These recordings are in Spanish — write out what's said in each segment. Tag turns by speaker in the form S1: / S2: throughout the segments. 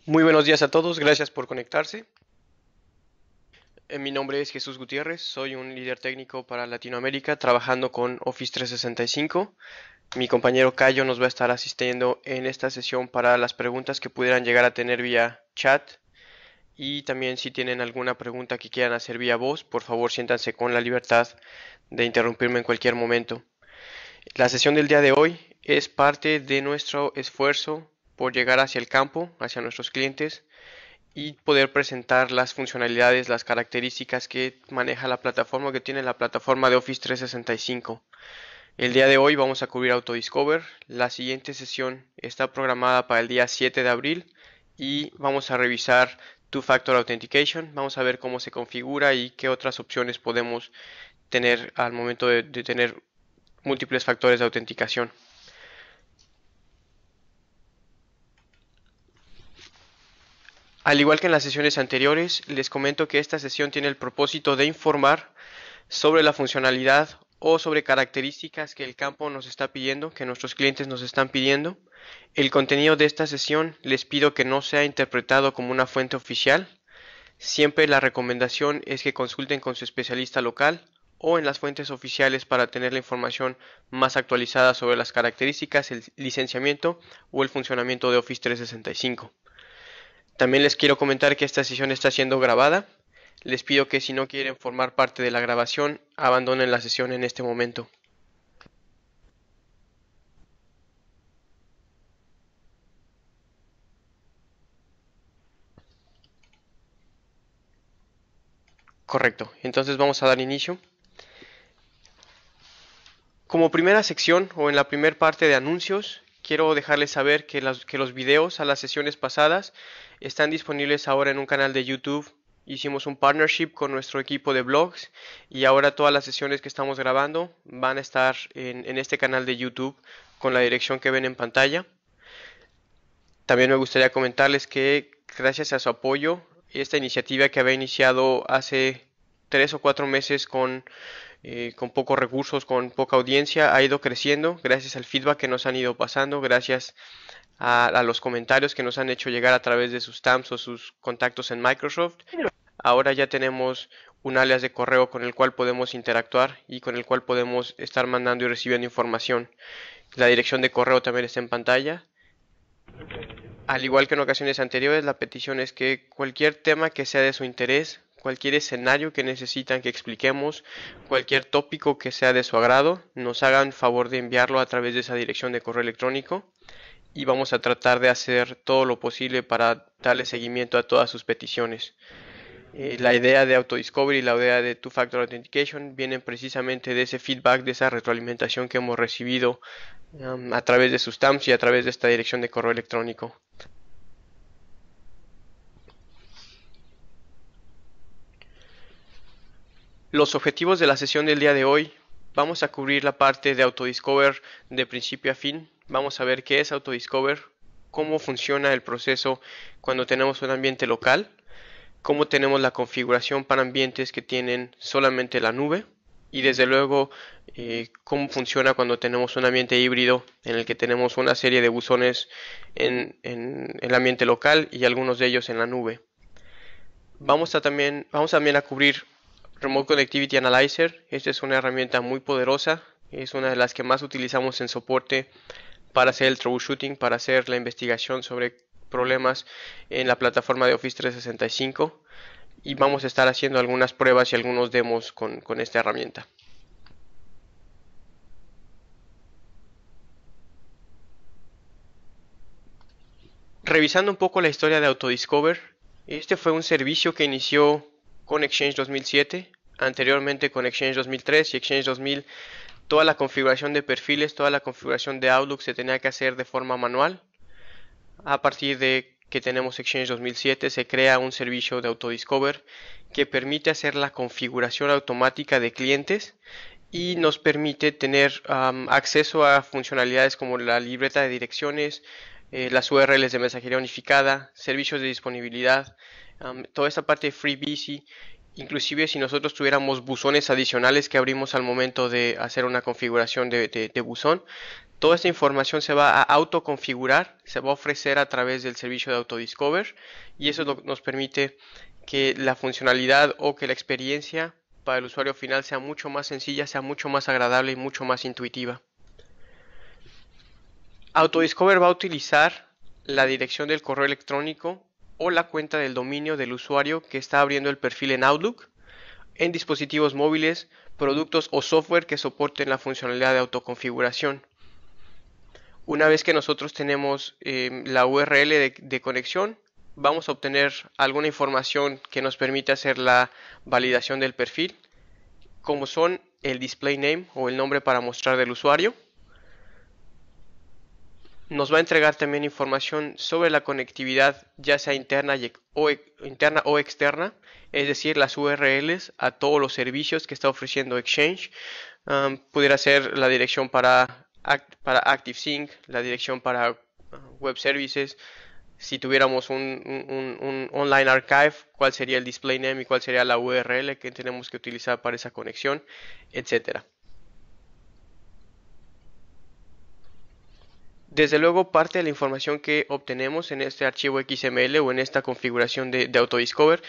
S1: Muy buenos días a todos, gracias por conectarse. Mi nombre es Jesús Gutiérrez, soy un líder técnico para Latinoamérica trabajando con Office 365. Mi compañero Cayo nos va a estar asistiendo en esta sesión para las preguntas que pudieran llegar a tener vía chat y también si tienen alguna pregunta que quieran hacer vía voz, por favor siéntanse con la libertad de interrumpirme en cualquier momento. La sesión del día de hoy es parte de nuestro esfuerzo por llegar hacia el campo, hacia nuestros clientes y poder presentar las funcionalidades, las características que maneja la plataforma, que tiene la plataforma de Office 365. El día de hoy vamos a cubrir AutoDiscover. La siguiente sesión está programada para el día 7 de abril y vamos a revisar Two-Factor Authentication. Vamos a ver cómo se configura y qué otras opciones podemos tener al momento de tener múltiples factores de autenticación. Al igual que en las sesiones anteriores, les comento que esta sesión tiene el propósito de informar sobre la funcionalidad o sobre características que el campo nos está pidiendo, que nuestros clientes nos están pidiendo. El contenido de esta sesión les pido que no sea interpretado como una fuente oficial. Siempre la recomendación es que consulten con su especialista local o en las fuentes oficiales para tener la información más actualizada sobre las características, el licenciamiento o el funcionamiento de Office 365. También les quiero comentar que esta sesión está siendo grabada. Les pido que si no quieren formar parte de la grabación, abandonen la sesión en este momento. Correcto, entonces vamos a dar inicio. Como primera sección o en la primera parte de anuncios, quiero dejarles saber que los videos a las sesiones pasadas están disponibles ahora en un canal de YouTube. Hicimos un partnership con nuestro equipo de blogs y ahora todas las sesiones que estamos grabando van a estar en este canal de YouTube con la dirección que ven en pantalla. También me gustaría comentarles que gracias a su apoyo, esta iniciativa que había iniciado hace 3 o 4 meses con pocos recursos, con poca audiencia, ha ido creciendo gracias al feedback que nos han ido pasando, gracias a los comentarios que nos han hecho llegar a través de sus TAMs o sus contactos en Microsoft. Ahora ya tenemos un alias de correo con el cual podemos interactuar y con el cual podemos estar mandando y recibiendo información. La dirección de correo también está en pantalla. Al igual que en ocasiones anteriores, la petición es que cualquier tema que sea de su interés, cualquier escenario que necesitan que expliquemos, cualquier tópico que sea de su agrado, nos hagan favor de enviarlo a través de esa dirección de correo electrónico y vamos a tratar de hacer todo lo posible para darle seguimiento a todas sus peticiones. La idea de AutoDiscovery y la idea de Two-Factor Authentication vienen precisamente de ese feedback, de esa retroalimentación que hemos recibido a través de sus TAMs y a través de esta dirección de correo electrónico. Los objetivos de la sesión del día de hoy, vamos a cubrir la parte de AutoDiscover de principio a fin. Vamos a ver qué es AutoDiscover, cómo funciona el proceso cuando tenemos un ambiente local, cómo tenemos la configuración para ambientes que tienen solamente la nube y desde luego cómo funciona cuando tenemos un ambiente híbrido en el que tenemos una serie de buzones en el ambiente local y algunos de ellos en la nube. Vamos también a cubrir Remote Connectivity Analyzer. Esta es una herramienta muy poderosa, es una de las que más utilizamos en soporte para hacer el troubleshooting, para hacer la investigación sobre problemas en la plataforma de Office 365 y vamos a estar haciendo algunas pruebas y algunos demos con esta herramienta. Revisando un poco la historia de AutoDiscover, este fue un servicio que inició con Exchange 2007, anteriormente con Exchange 2003 y Exchange 2000. Toda la configuración de perfiles, toda la configuración de Outlook se tenía que hacer de forma manual. A partir de que tenemos Exchange 2007 se crea un servicio de AutoDiscover que permite hacer la configuración automática de clientes y nos permite tener acceso a funcionalidades como la libreta de direcciones, las URLs de mensajería unificada, servicios de disponibilidad, toda esta parte de FreeBSD. Inclusive si nosotros tuviéramos buzones adicionales que abrimos al momento de hacer una configuración de buzón, Toda esta información se va a autoconfigurar, se va a ofrecer a través del servicio de AutoDiscover y eso nos permite que la funcionalidad o que la experiencia para el usuario final sea mucho más sencilla, sea mucho más agradable y mucho más intuitiva. AutoDiscover va a utilizar la dirección del correo electrónico o la cuenta del dominio del usuario que está abriendo el perfil en Outlook en dispositivos móviles, productos o software que soporten la funcionalidad de autoconfiguración. Una vez que nosotros tenemos la URL de conexión, vamos a obtener alguna información que nos permite hacer la validación del perfil, como son el display name o el nombre para mostrar del usuario. Nos va a entregar también información sobre la conectividad, ya sea interna o externa, es decir, las URLs a todos los servicios que está ofreciendo Exchange. Pudiera ser la dirección para ActiveSync, la dirección para Web Services. Si tuviéramos un Online Archive, cuál sería el display name y cuál sería la URL que tenemos que utilizar para esa conexión, etcétera. Desde luego, parte de la información que obtenemos en este archivo XML o en esta configuración de AutoDiscover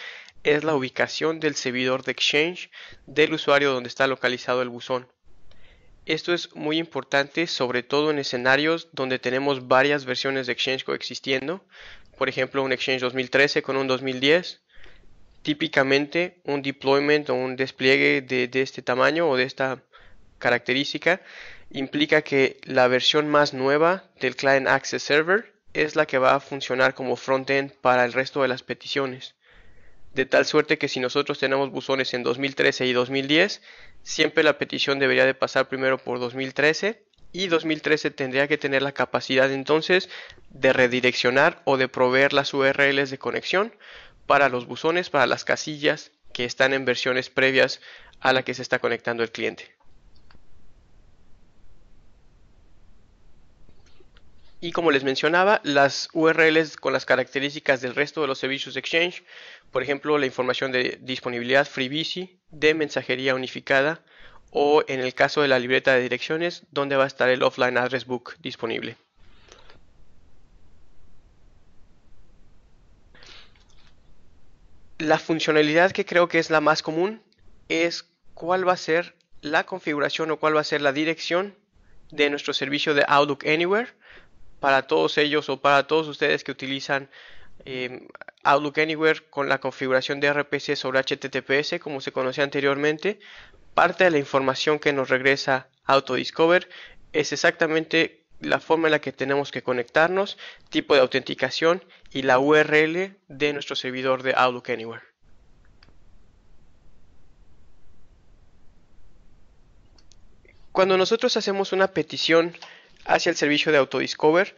S1: es la ubicación del servidor de Exchange del usuario donde está localizado el buzón. Esto es muy importante, sobre todo en escenarios donde tenemos varias versiones de Exchange coexistiendo. Por ejemplo, un Exchange 2013 con un 2010. Típicamente, un deployment o un despliegue de este tamaño o de esta característica implica que la versión más nueva del Client Access Server es la que va a funcionar como frontend para el resto de las peticiones. De tal suerte que si nosotros tenemos buzones en 2013 y 2010, siempre la petición debería de pasar primero por 2013 y 2013 tendría que tener la capacidad entonces de redireccionar o de proveer las URLs de conexión para los buzones, para las casillas que están en versiones previas a la que se está conectando el cliente. Y como les mencionaba, las URLs con las características del resto de los servicios de Exchange, por ejemplo, la información de disponibilidad FreeBSD, de mensajería unificada, o en el caso de la libreta de direcciones, donde va a estar el Offline Address Book disponible. La funcionalidad que creo que es la más común es cuál va a ser la configuración o cuál va a ser la dirección de nuestro servicio de Outlook Anywhere para todos ellos o para todos ustedes que utilizan Outlook Anywhere con la configuración de RPC sobre HTTPS como se conocía anteriormente. Parte de la información que nos regresa AutoDiscover es exactamente la forma en la que tenemos que conectarnos, tipo de autenticación y la URL de nuestro servidor de Outlook Anywhere. Cuando nosotros hacemos una petición hacia el servicio de AutoDiscover,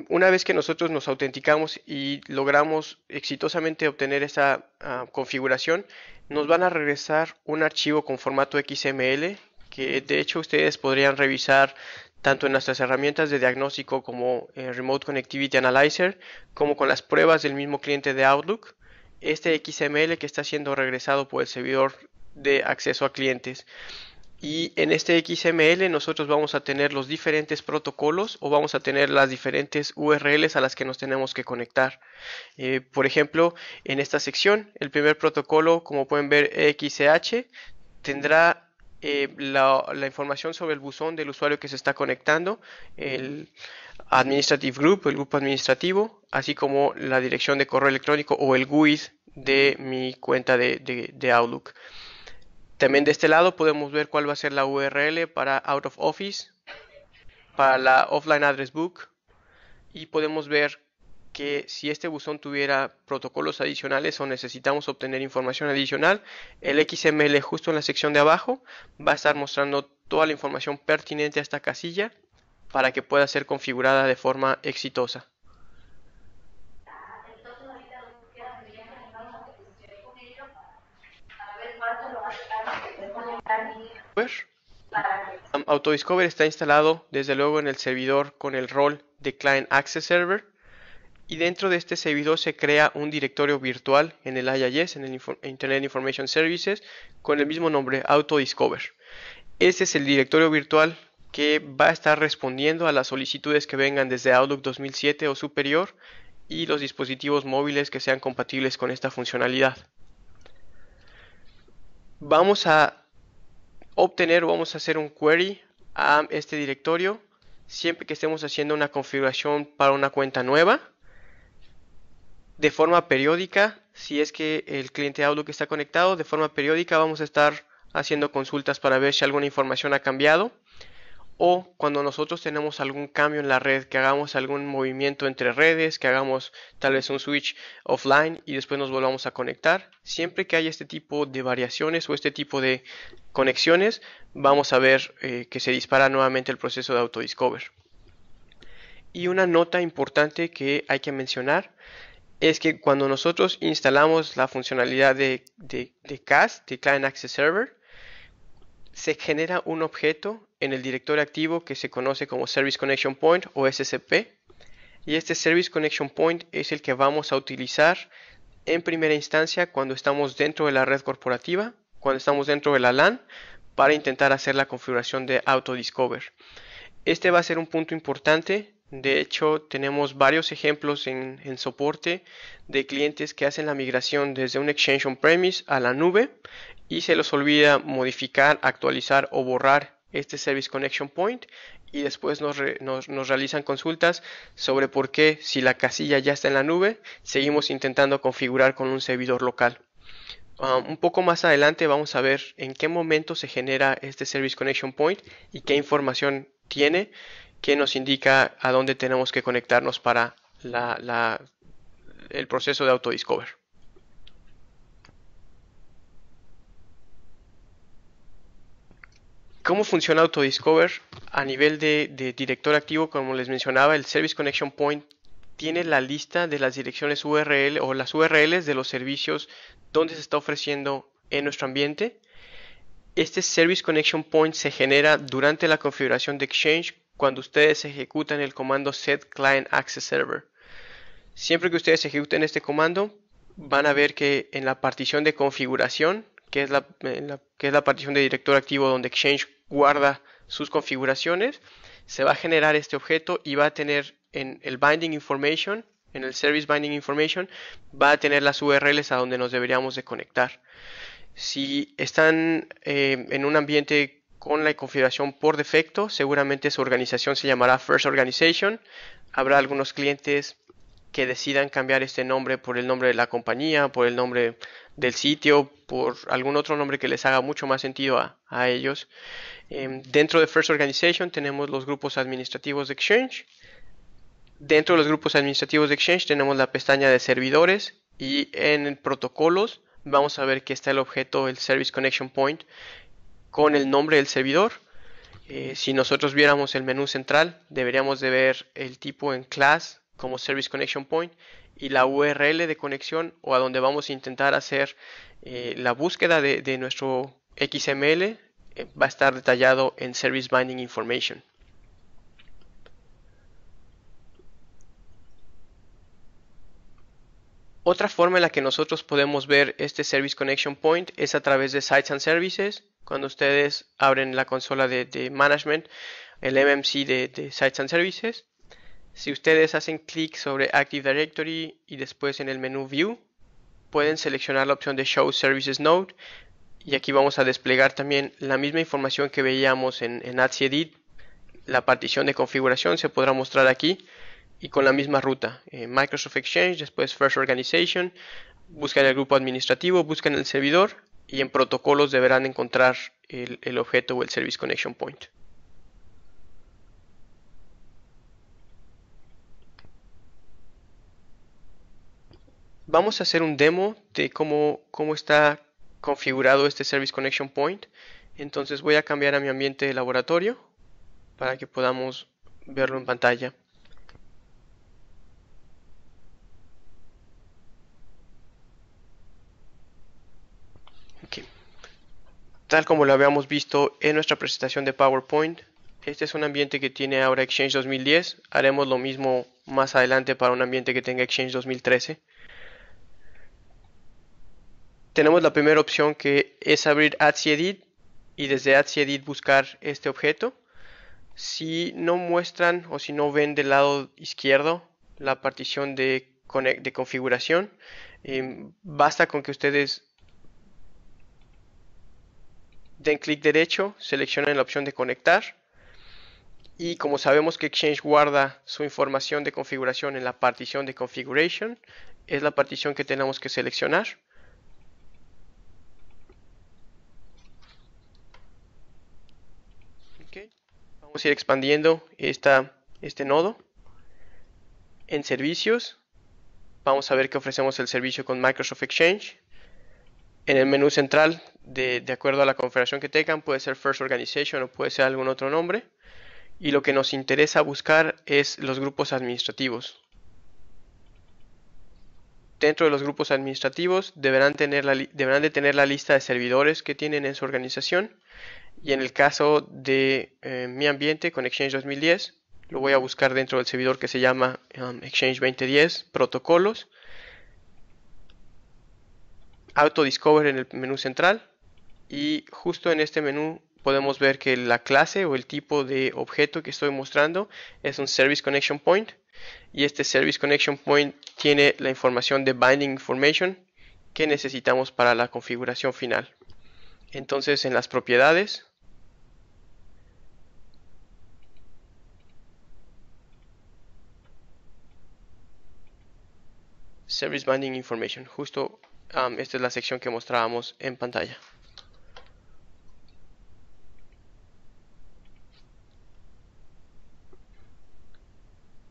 S1: una vez que nosotros nos autenticamos y logramos exitosamente obtener esa configuración, nos van a regresar un archivo con formato XML que de hecho ustedes podrían revisar tanto en nuestras herramientas de diagnóstico como Remote Connectivity Analyzer, como con las pruebas del mismo cliente de Outlook. Este XML que está siendo regresado por el servidor de acceso a clientes. Y en este XML nosotros vamos a tener los diferentes protocolos o vamos a tener las diferentes URLs a las que nos tenemos que conectar. Por ejemplo, en esta sección, el primer protocolo, como pueden ver, XCH, tendrá la información sobre el buzón del usuario que se está conectando, el Administrative Group, el grupo administrativo, así como la dirección de correo electrónico o el GUID de mi cuenta de Outlook. También de este lado podemos ver cuál va a ser la URL para Out of Office, para la Offline Address Book, y podemos ver que si este buzón tuviera protocolos adicionales o necesitamos obtener información adicional, el XML justo en la sección de abajo va a estar mostrando toda la información pertinente a esta casilla para que pueda ser configurada de forma exitosa. AutoDiscover está instalado desde luego en el servidor con el rol de Client Access Server y dentro de este servidor se crea un directorio virtual en el IIS, en el Internet Information Services, con el mismo nombre, AutoDiscover. Este es el directorio virtual que va a estar respondiendo a las solicitudes que vengan desde Outlook 2007 o superior y los dispositivos móviles que sean compatibles con esta funcionalidad. Vamos a obtener o vamos a hacer un query a este directorio siempre que estemos haciendo una configuración para una cuenta nueva. De forma periódica, si es que el cliente Outlook está conectado, de forma periódica vamos a estar haciendo consultas para ver si alguna información ha cambiado, o cuando nosotros tenemos algún cambio en la red, que hagamos algún movimiento entre redes, que hagamos tal vez un switch offline y después nos volvamos a conectar. Siempre que haya este tipo de variaciones o este tipo de conexiones, vamos a ver que se dispara nuevamente el proceso de autodiscover. Y una nota importante que hay que mencionar es que cuando nosotros instalamos la funcionalidad de CAS, de Client Access Server, se genera un objeto en el directorio activo que se conoce como Service Connection Point o SCP, y este Service Connection Point es el que vamos a utilizar en primera instancia cuando estamos dentro de la red corporativa, cuando estamos dentro de la LAN, para intentar hacer la configuración de AutoDiscover. Este va a ser un punto importante. De hecho, tenemos varios ejemplos en soporte de clientes que hacen la migración desde un Exchange on-premise a la nube y se les olvida modificar, actualizar o borrar este Service Connection Point, y después nos realizan consultas sobre por qué, si la casilla ya está en la nube, seguimos intentando configurar con un servidor local. Un poco más adelante vamos a ver en qué momento se genera este Service Connection Point y qué información tiene que nos indica a dónde tenemos que conectarnos para el proceso de AutoDiscover. ¿Cómo funciona AutoDiscover? A nivel de directorio activo, como les mencionaba, el Service Connection Point tiene la lista de las direcciones URL o las URLs de los servicios donde se está ofreciendo en nuestro ambiente. Este Service Connection Point se genera durante la configuración de Exchange cuando ustedes ejecutan el comando set client access server. Siempre que ustedes ejecuten este comando, van a ver que en la partición de configuración, que es la partición de directorio activo donde Exchange guarda sus configuraciones, se va a generar este objeto y va a tener en el binding information, en el service binding information, va a tener las URLs a donde nos deberíamos de conectar. Si están en un ambiente con la configuración por defecto, seguramente su organización se llamará First Organization. Habrá algunos clientes que decidan cambiar este nombre por el nombre de la compañía, por el nombre del sitio, por algún otro nombre que les haga mucho más sentido a ellos. Dentro de First Organization tenemos los grupos administrativos de Exchange. Dentro de los grupos administrativos de Exchange tenemos la pestaña de servidores, y en protocolos vamos a ver que está el objeto, el Service Connection Point, con el nombre del servidor. Si nosotros viéramos el menú central, deberíamos de ver el tipo en class como Service Connection Point y la URL de conexión, o a donde vamos a intentar hacer la búsqueda de nuestro XML, va a estar detallado en Service Binding Information. Otra forma en la que nosotros podemos ver este Service Connection Point es a través de Sites and Services. Cuando ustedes abren la consola de Management, el MMC de Sites and Services, si ustedes hacen clic sobre Active Directory y después en el menú View, pueden seleccionar la opción de Show Services Node, y aquí vamos a desplegar también la misma información que veíamos en AtSiEdit. La partición de configuración se podrá mostrar aquí y con la misma ruta. Microsoft Exchange, después First Organization, buscan el grupo administrativo, buscan el servidor, y en protocolos deberán encontrar el objeto o el Service Connection Point. Vamos a hacer un demo de cómo está configurado este Service Connection Point. Entonces voy a cambiar a mi ambiente de laboratorio para que podamos verlo en pantalla. Okay. Tal como lo habíamos visto en nuestra presentación de PowerPoint, este es un ambiente que tiene ahora Exchange 2010. Haremos lo mismo más adelante para un ambiente que tenga Exchange 2013. Tenemos la primera opción, que es abrir AtSiEdit y desde AtSiEdit buscar este objeto. Si no muestran o si no ven del lado izquierdo la partición de configuración, basta con que ustedes den clic derecho, seleccionen la opción de conectar y como sabemos que Exchange guarda su información de configuración en la partición de configuration, es la partición que tenemos que seleccionar. Okay. Vamos a ir expandiendo este nodo. En servicios, vamos a ver que ofrecemos el servicio con Microsoft Exchange. En el menú central, de acuerdo a la configuración que tengan, puede ser First Organization o puede ser algún otro nombre. Y lo que nos interesa buscar es los grupos administrativos. Dentro de los grupos administrativos deberán de tener la lista de servidores que tienen en su organización. Y en el caso de mi ambiente con Exchange 2010, lo voy a buscar dentro del servidor que se llama Exchange 2010 Protocolos. Auto Discover en el menú central. Y justo en este menú podemos ver que la clase o el tipo de objeto que estoy mostrando es un Service Connection Point. Y este Service Connection Point tiene la información de Binding Information que necesitamos para la configuración final. Entonces en las propiedades Service Binding Information, justo esta es la sección que mostrábamos en pantalla.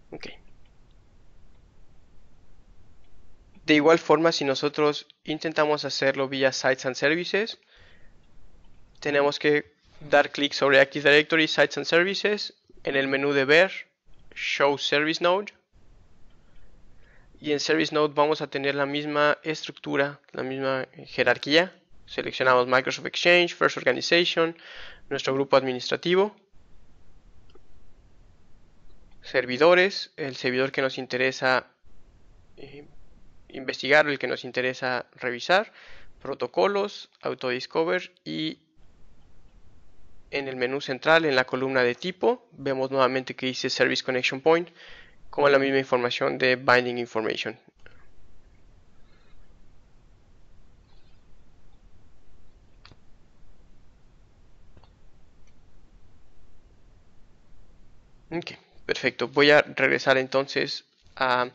S1: Okay. De igual forma, si nosotros intentamos hacerlo vía Sites and Services, tenemos que dar clic sobre Active Directory, Sites and Services, en el menú de ver, Show Service Node. Y en Service Node vamos a tener la misma estructura, la misma jerarquía. Seleccionamos Microsoft Exchange, First Organization, nuestro grupo administrativo, servidores, el servidor que nos interesa investigar, el que nos interesa revisar, protocolos, Autodiscover y en el menú central, en la columna de tipo, vemos nuevamente que dice Service Connection Point con la misma información de Binding Information. Ok, perfecto. Voy a regresar entonces a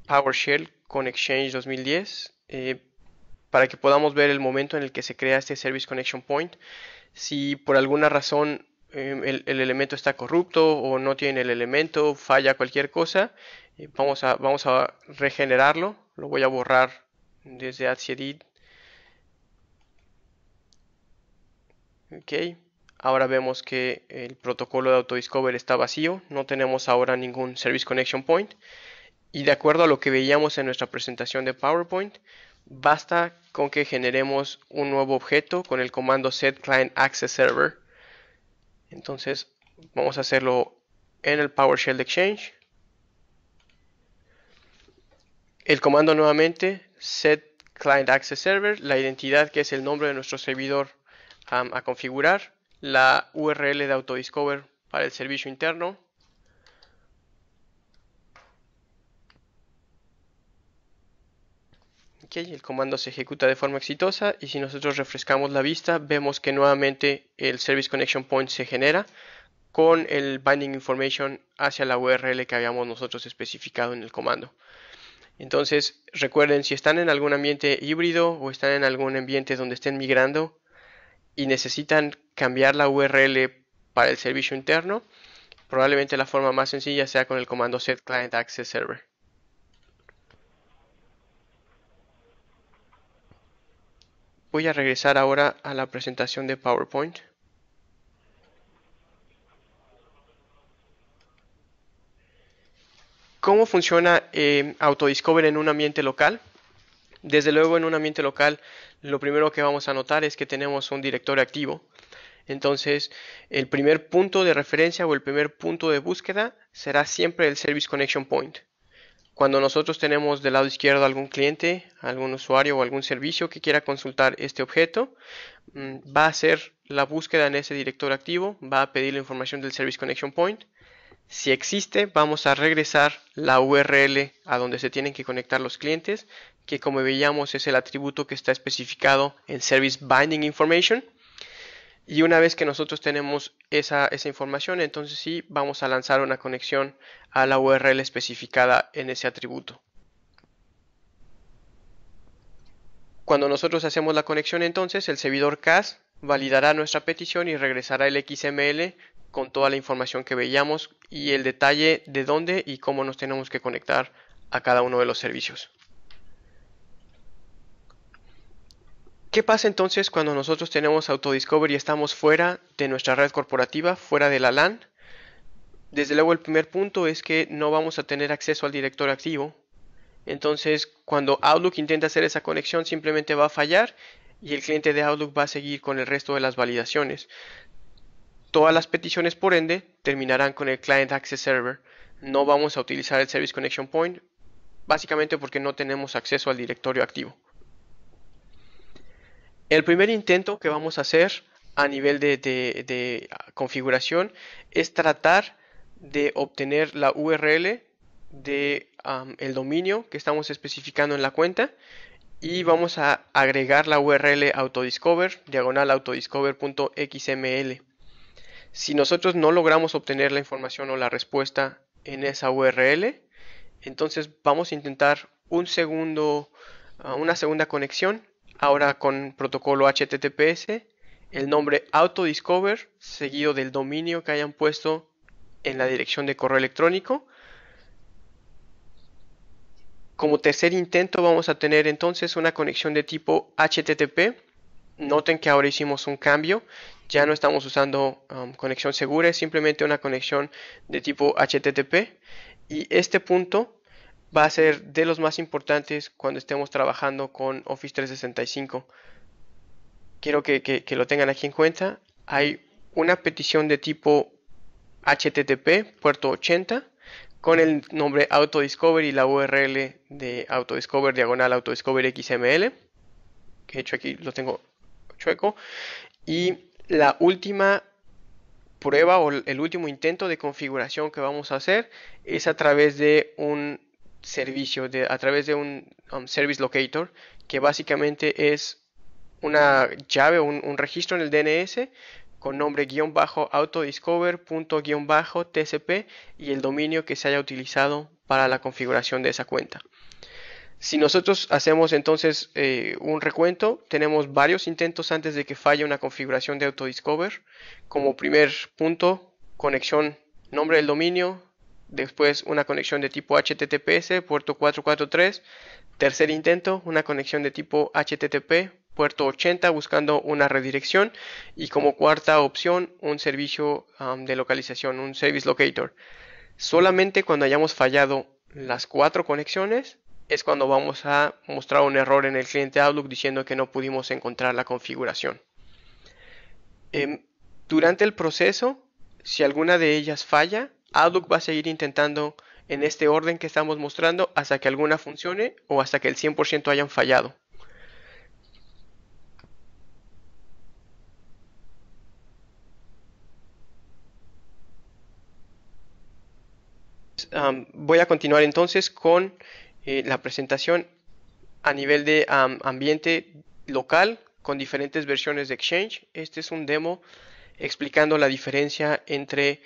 S1: PowerShell con Exchange 2010 para que podamos ver el momento en el que se crea este Service Connection Point. Si por alguna razón el elemento está corrupto o no tiene el elemento, falla cualquier cosa, vamos a regenerarlo. Lo voy a borrar desde AdSedit. Ok, ahora vemos que el protocolo de Autodiscover está vacío, no tenemos ahora ningún Service Connection Point. Y de acuerdo a lo que veíamos en nuestra presentación de PowerPoint, basta con que generemos un nuevo objeto con el comando set client access server. Entonces vamos a hacerlo en el PowerShell de Exchange. El comando nuevamente set client access server, la identidad que es el nombre de nuestro servidor a configurar, la URL de Autodiscover para el servicio interno. Okay, el comando se ejecuta de forma exitosa y si nosotros refrescamos la vista vemos que nuevamente el Service Connection Point se genera con el Binding Information hacia la URL que habíamos nosotros especificado en el comando. Entonces recuerden, si están en algún ambiente híbrido o están en algún ambiente donde estén migrando y necesitan cambiar la URL para el servicio interno, probablemente la forma más sencilla sea con el comando set client access server. Voy a regresar ahora a la presentación de PowerPoint. ¿Cómo funciona Autodiscover en un ambiente local? Desde luego en un ambiente local lo primero que vamos a notar es que tenemos un directorio activo. Entonces el primer punto de referencia o el primer punto de búsqueda será siempre el Service Connection Point. Cuando nosotros tenemos del lado izquierdo algún cliente, algún usuario o algún servicio que quiera consultar este objeto, va a hacer la búsqueda en ese directorio activo, va a pedir la información del Service Connection Point. Si existe, vamos a regresar la URL a donde se tienen que conectar los clientes, que como veíamos es el atributo que está especificado en Service Binding Information. Y una vez que nosotros tenemos esa información, entonces sí vamos a lanzar una conexión a la URL especificada en ese atributo. Cuando nosotros hacemos la conexión, entonces el servidor CAS validará nuestra petición y regresará el XML con toda la información que veíamos y el detalle de dónde y cómo nos tenemos que conectar a cada uno de los servicios. ¿Qué pasa entonces cuando nosotros tenemos AutoDiscover y estamos fuera de nuestra red corporativa, fuera de la LAN? Desde luego el primer punto es que no vamos a tener acceso al directorio activo. Entonces cuando Outlook intenta hacer esa conexión simplemente va a fallar y el cliente de Outlook va a seguir con el resto de las validaciones. Todas las peticiones por ende terminarán con el Client Access Server. No vamos a utilizar el Service Connection Point básicamente porque no tenemos acceso al directorio activo. El primer intento que vamos a hacer a nivel de configuración es tratar de obtener la URL de el dominio que estamos especificando en la cuenta y vamos a agregar la URL autodiscover /autodiscover.xml. Si nosotros no logramos obtener la información o la respuesta en esa URL, entonces vamos a intentar una segunda conexión, ahora con protocolo HTTPS, el nombre autodiscover seguido del dominio que hayan puesto en la dirección de correo electrónico. Como tercer intento vamos a tener entonces una conexión de tipo HTTP. Noten que ahora hicimos un cambio, ya no estamos usando conexión segura, es simplemente una conexión de tipo HTTP y este punto va a ser de los más importantes cuando estemos trabajando con Office 365. Quiero que lo tengan aquí en cuenta. Hay una petición de tipo HTTP, puerto 80, con el nombre autodiscover y la URL de autodiscover /autodiscover XML, que de hecho aquí lo tengo chueco, y la última prueba o el último intento de configuración que vamos a hacer es a través de un servicio, a través de un Service Locator, que básicamente es una llave o un registro en el DNS con nombre _autodiscover._tcp y el dominio que se haya utilizado para la configuración de esa cuenta. Si nosotros hacemos entonces un recuento, tenemos varios intentos antes de que falle una configuración de AutoDiscover. Como primer punto, conexión, nombre del dominio, después una conexión de tipo HTTPS, puerto 443. Tercer intento, una conexión de tipo HTTP, puerto 80, buscando una redirección. Y como cuarta opción, un servicio de localización, un Service Locator. Solamente cuando hayamos fallado las 4 conexiones es cuando vamos a mostrar un error en el cliente Outlook diciendo que no pudimos encontrar la configuración. Durante el proceso, si alguna de ellas falla, Outlook va a seguir intentando en este orden que estamos mostrando hasta que alguna funcione o hasta que el 100% hayan fallado. Voy a continuar entonces con la presentación a nivel de ambiente local con diferentes versiones de Exchange. Este es un demo explicando la diferencia entre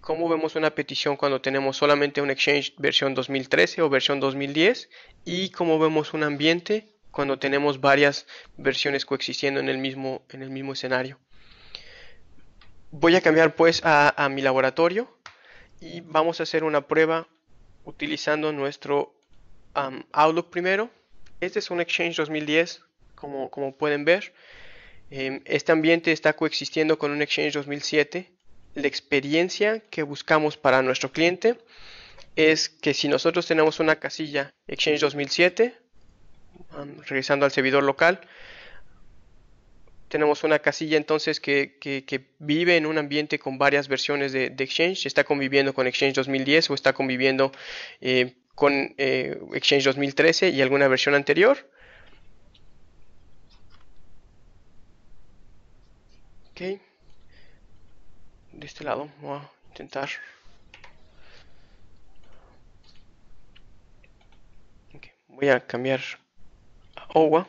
S1: cómo vemos una petición cuando tenemos solamente un Exchange versión 2013 o versión 2010 y cómo vemos un ambiente cuando tenemos varias versiones coexistiendo en el mismo escenario. Voy a cambiar pues a mi laboratorio y vamos a hacer una prueba utilizando nuestro Outlook primero. Este es un Exchange 2010, como pueden ver. Este ambiente está coexistiendo con un Exchange 2007. La experiencia que buscamos para nuestro cliente es que si nosotros tenemos una casilla Exchange 2007, regresando al servidor local, tenemos una casilla entonces que vive en un ambiente con varias versiones de Exchange, está conviviendo con Exchange 2010 o está conviviendo con Exchange 2013 y alguna versión anterior. Ok, de este lado voy a intentar. Okay, voy a cambiar a OWA.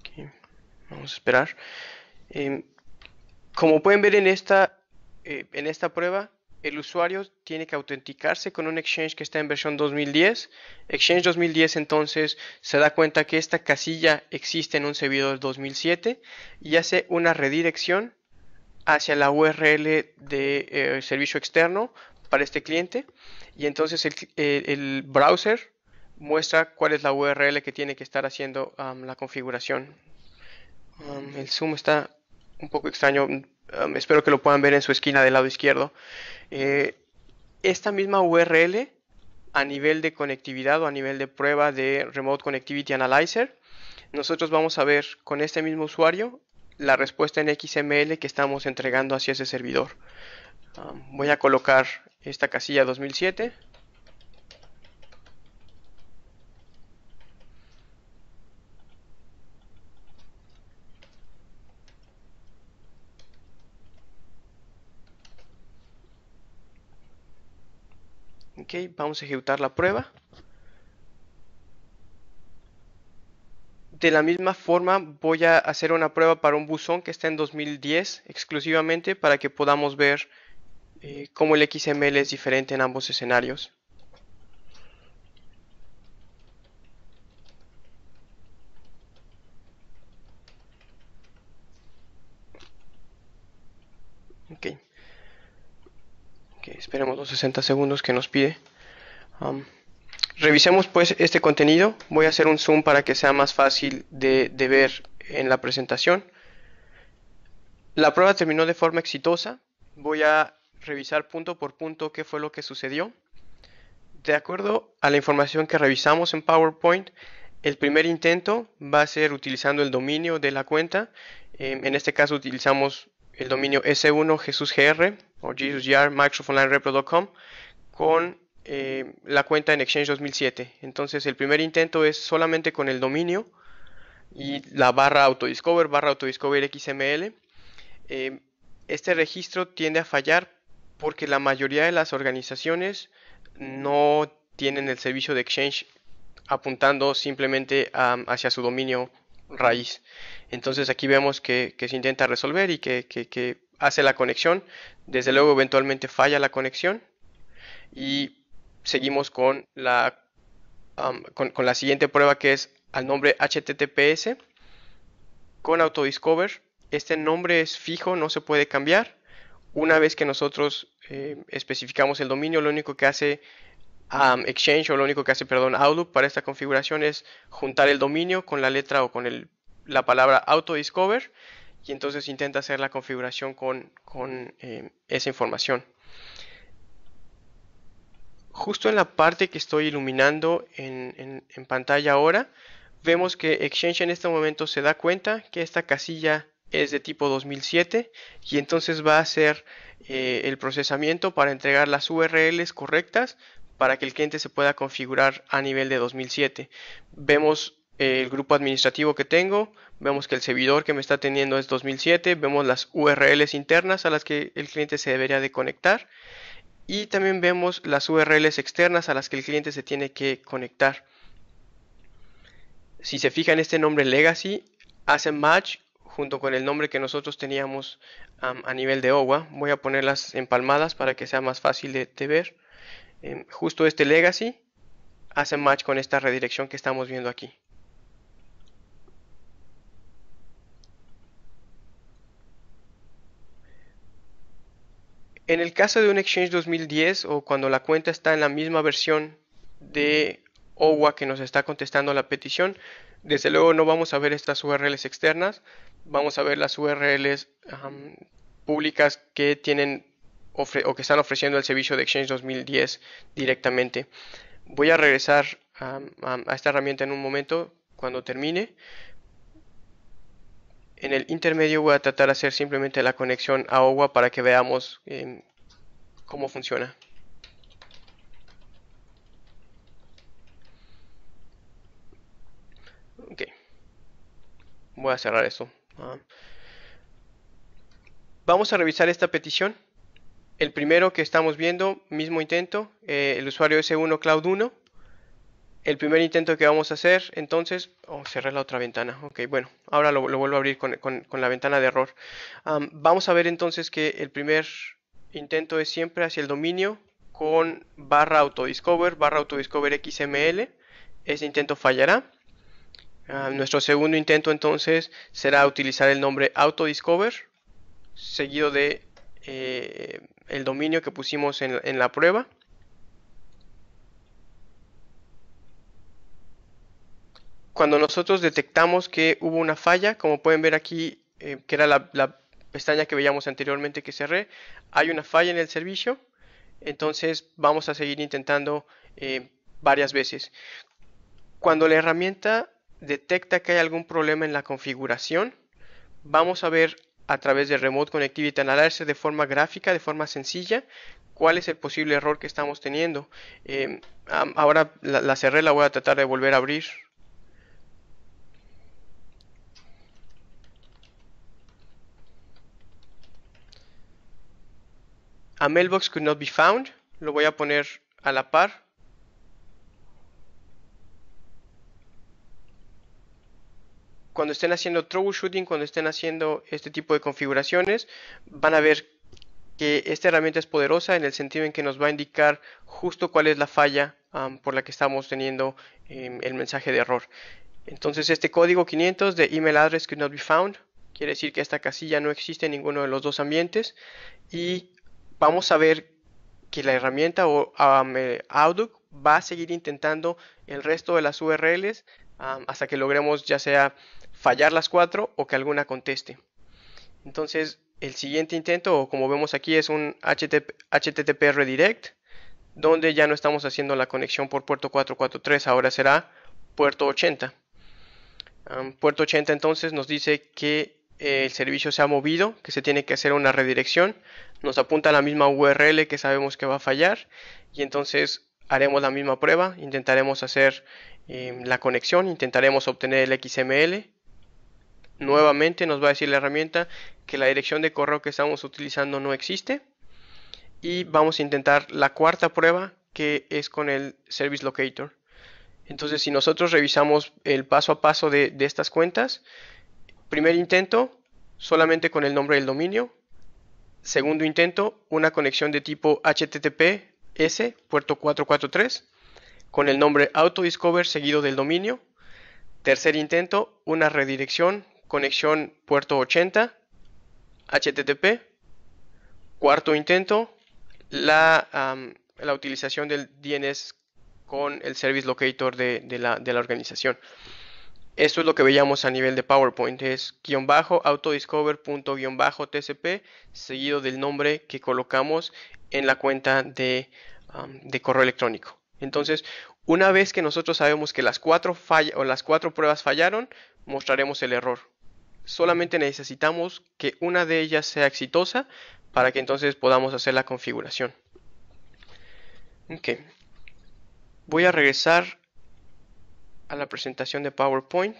S1: Okay, vamos a esperar. Em, Como pueden ver en esta prueba, el usuario tiene que autenticarse con un Exchange que está en versión 2010. Exchange 2010 entonces se da cuenta que esta casilla existe en un servidor 2007 y hace una redirección hacia la URL de servicio externo para este cliente. Y entonces el browser muestra cuál es la URL que tiene que estar haciendo la configuración. El zoom está un poco extraño. Espero que lo puedan ver en su esquina del lado izquierdo. Eh, Esta misma URL a nivel de conectividad o a nivel de prueba de Remote Connectivity Analyzer, nosotros vamos a ver con este mismo usuario la respuesta en XML que estamos entregando hacia ese servidor. Voy a colocar esta casilla 2007. Ok, vamos a ejecutar la prueba. De la misma forma voy a hacer una prueba para un buzón que está en 2010 exclusivamente para que podamos ver cómo el XML es diferente en ambos escenarios. Ok, esperemos los 60 segundos que nos pide. Revisemos pues este contenido. Voy a hacer un zoom para que sea más fácil de ver en la presentación. La prueba terminó de forma exitosa. Voy a revisar punto por punto qué fue lo que sucedió. De acuerdo a la información que revisamos en PowerPoint, el primer intento va a ser utilizando el dominio de la cuenta. En este caso utilizamos el dominio S1 JesusGR o JesusGR.microsoftonlinerepro.com con la cuenta en Exchange 2007. Entonces el primer intento es solamente con el dominio y la barra autodiscover, XML. Este registro tiende a fallar porque la mayoría de las organizaciones no tienen el servicio de Exchange apuntando simplemente hacia su dominio raíz. Entonces aquí vemos que se intenta resolver y que hace la conexión. Desde luego eventualmente falla la conexión y seguimos con la siguiente prueba, que es al nombre HTTPS con Autodiscover. Este nombre es fijo, no se puede cambiar. Una vez que nosotros especificamos el dominio, lo único que hace Exchange, o lo único que hace, perdón, Outlook para esta configuración es juntar el dominio con la letra o con la palabra Autodiscover, y entonces intenta hacer la configuración con esa información. Justo en la parte que estoy iluminando en pantalla ahora, vemos que Exchange en este momento se da cuenta que esta casilla es de tipo 2007 y entonces va a hacer el procesamiento para entregar las URLs correctas para que el cliente se pueda configurar a nivel de 2007. Vemos el grupo administrativo que tengo, vemos que el servidor que me está teniendo es 2007, vemos las URLs internas a las que el cliente se debería de conectar y también vemos las URLs externas a las que el cliente se tiene que conectar. Si se fija en este nombre Legacy, hace match junto con el nombre que nosotros teníamos a nivel de OWA. Voy a ponerlas empalmadas para que sea más fácil de ver. Justo este Legacy hace match con esta redirección que estamos viendo aquí. En el caso de un Exchange 2010 o cuando la cuenta está en la misma versión de OWA que nos está contestando la petición, desde luego no vamos a ver estas URLs externas, vamos a ver las URLs públicas que tienen o que están ofreciendo el servicio de Exchange 2010 directamente. Voy a regresar a esta herramienta en un momento cuando termine. En el intermedio voy a tratar de hacer simplemente la conexión a OWA para que veamos cómo funciona. Ok, voy a cerrar esto. Vamos a revisar esta petición. El primero que estamos viendo, mismo intento, el usuario S1 Cloud 1. El primer intento que vamos a hacer, entonces, cerré la otra ventana. Ok, bueno, ahora lo vuelvo a abrir con la ventana de error. Vamos a ver entonces que el primer intento es siempre hacia el dominio con /autodiscover XML. Ese intento fallará. Nuestro segundo intento entonces será utilizar el nombre autodiscover seguido de el dominio que pusimos en la prueba. Cuando nosotros detectamos que hubo una falla, como pueden ver aquí, que era la pestaña que veíamos anteriormente que cerré, hay una falla en el servicio, entonces vamos a seguir intentando varias veces. Cuando la herramienta detecta que hay algún problema en la configuración, vamos a ver a través de Remote Connectivity Analysis de forma gráfica, de forma sencilla, cuál es el posible error que estamos teniendo. Ahora la cerré, la voy a tratar de volver a abrir. A mailbox could not be found, lo voy a poner a la par. Cuando estén haciendo troubleshooting, cuando estén haciendo este tipo de configuraciones, van a ver que esta herramienta es poderosa en el sentido en que nos va a indicar justo cuál es la falla por la que estamos teniendo el mensaje de error. Entonces este código 500 de email address could not be found quiere decir que esta casilla no existe en ninguno de los dos ambientes y vamos a ver que la herramienta o Outlook va a seguir intentando el resto de las URLs hasta que logremos ya sea fallar las 4 o que alguna conteste. Entonces el siguiente intento, o como vemos aquí, es un HTTP redirect, donde ya no estamos haciendo la conexión por puerto 443, ahora será puerto 80. Puerto 80 entonces nos dice que el servicio se ha movido, que se tiene que hacer una redirección, nos apunta a la misma URL que sabemos que va a fallar y entonces haremos la misma prueba, intentaremos hacer la conexión, intentaremos obtener el XML. Nuevamente nos va a decir la herramienta que la dirección de correo que estamos utilizando no existe y vamos a intentar la cuarta prueba que es con el Service Locator. Entonces si nosotros revisamos el paso a paso de estas cuentas, primer intento solamente con el nombre del dominio, segundo intento una conexión de tipo HTTPS puerto 443 con el nombre autodiscover seguido del dominio, tercer intento una redirección conexión puerto 80 HTTP, cuarto intento la utilización del DNS con el Service Locator de la organización. Esto es lo que veíamos a nivel de PowerPoint, es autodiscover.-tcp seguido del nombre que colocamos en la cuenta de correo electrónico. Entonces, una vez que nosotros sabemos que las cuatro pruebas fallaron, mostraremos el error. Solamente necesitamos que una de ellas sea exitosa para que entonces podamos hacer la configuración. Ok. Voy a regresar a la presentación de PowerPoint.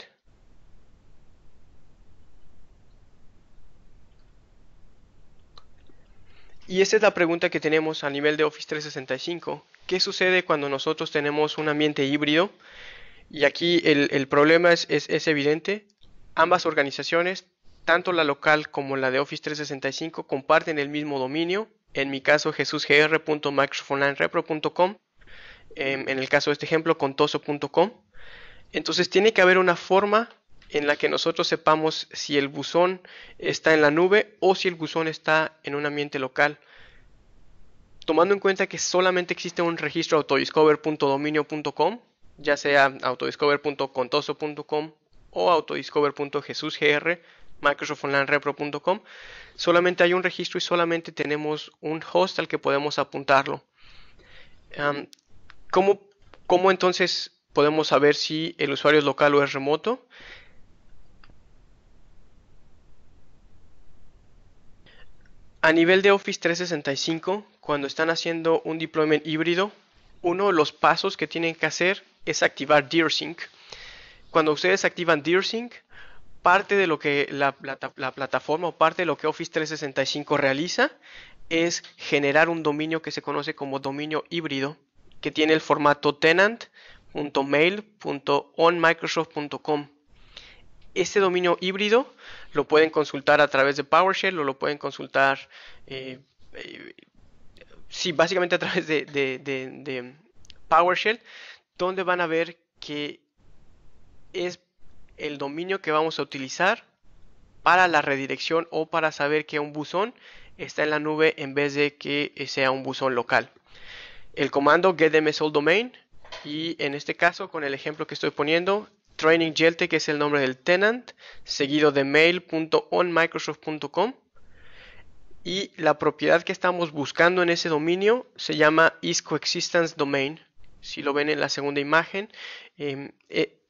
S1: Y esta es la pregunta que tenemos a nivel de Office 365. ¿Qué sucede cuando nosotros tenemos un ambiente híbrido? Y aquí el problema es evidente. Ambas organizaciones, tanto la local como la de Office 365, comparten el mismo dominio. En mi caso, jesusgr.microsofonlinerepro.com. En el caso de este ejemplo, contoso.com. Entonces tiene que haber una forma en la que nosotros sepamos si el buzón está en la nube o si el buzón está en un ambiente local. Tomando en cuenta que solamente existe un registro autodiscover.dominio.com, ya sea autodiscover.contoso.com o autodiscover.jesusgr, microsoftonlinepro.com, solamente hay un registro y solamente tenemos un host al que podemos apuntarlo. ¿Cómo entonces podemos saber si el usuario es local o es remoto? A nivel de Office 365, cuando están haciendo un deployment híbrido, uno de los pasos que tienen que hacer es activar DirSync. Cuando ustedes activan DirSync, parte de lo que la plataforma o parte de lo que Office 365 realiza es generar un dominio que se conoce como dominio híbrido, que tiene el formato tenant.mail.onmicrosoft.com. Este dominio híbrido lo pueden consultar a través de PowerShell o lo pueden consultar, sí, básicamente a través de PowerShell, donde van a ver que es el dominio que vamos a utilizar para la redirección o para saber que un buzón está en la nube en vez de que sea un buzón local. El comando getMSOLDomain, y en este caso con el ejemplo que estoy poniendo, TrainingGelte, que es el nombre del tenant, seguido de mail.onmicrosoft.com, y la propiedad que estamos buscando en ese dominio se llama isCoexistenceDomain. Si lo ven en la segunda imagen,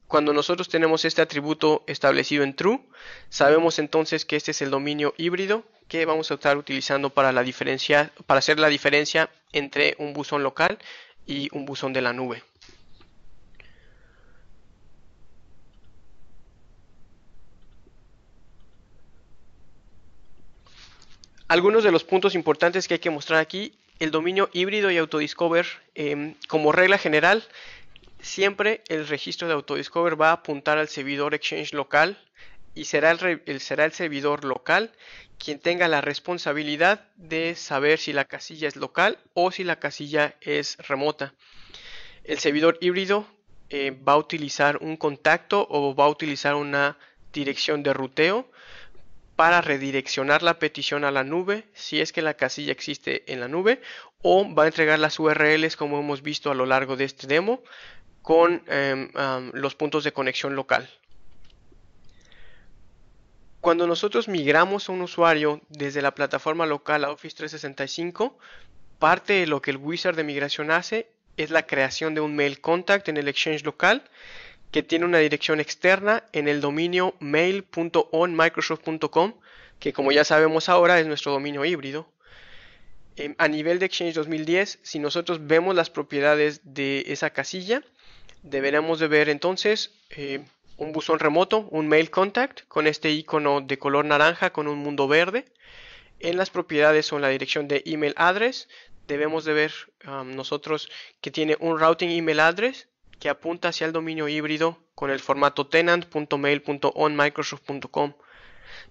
S1: cuando nosotros tenemos este atributo establecido en true, sabemos entonces que este es el dominio híbrido que vamos a estar utilizando para hacer la diferencia entre un buzón local y un buzón de la nube. Algunos de los puntos importantes que hay que mostrar aquí: el dominio híbrido y Autodiscover, como regla general, siempre el registro de Autodiscover va a apuntar al servidor Exchange local, y será el servidor local quien tenga la responsabilidad de saber si la casilla es local o si la casilla es remota. El servidor híbrido va a utilizar un contacto o va a utilizar una dirección de ruteo para redireccionar la petición a la nube si es que la casilla existe en la nube, o va a entregar las URLs como hemos visto a lo largo de este demo con los puntos de conexión local. Cuando nosotros migramos a un usuario desde la plataforma local a Office 365, parte de lo que el wizard de migración hace es la creación de un mail contact en el Exchange local que tiene una dirección externa en el dominio mail.onmicrosoft.com, que como ya sabemos ahora es nuestro dominio híbrido. A nivel de Exchange 2010, si nosotros vemos las propiedades de esa casilla, deberemos de ver entonces un buzón remoto, un mail contact con este icono de color naranja con un mundo verde. En las propiedades o en la dirección de email address debemos de ver nosotros que tiene un routing email address que apunta hacia el dominio híbrido con el formato tenant.mail.onmicrosoft.com,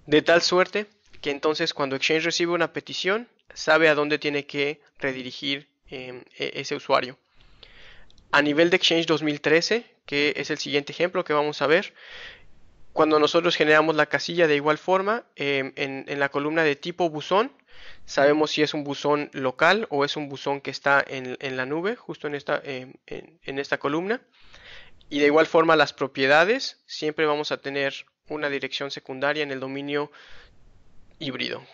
S1: de tal suerte que entonces cuando Exchange recibe una petición sabe a dónde tiene que redirigir ese usuario. A nivel de Exchange 2013, que es el siguiente ejemplo que vamos a ver, cuando nosotros generamos la casilla de igual forma, en la columna de tipo buzón, sabemos si es un buzón local o es un buzón que está en la nube, justo en esta columna. Y de igual forma las propiedades, siempre vamos a tener una dirección secundaria en el dominio híbrido.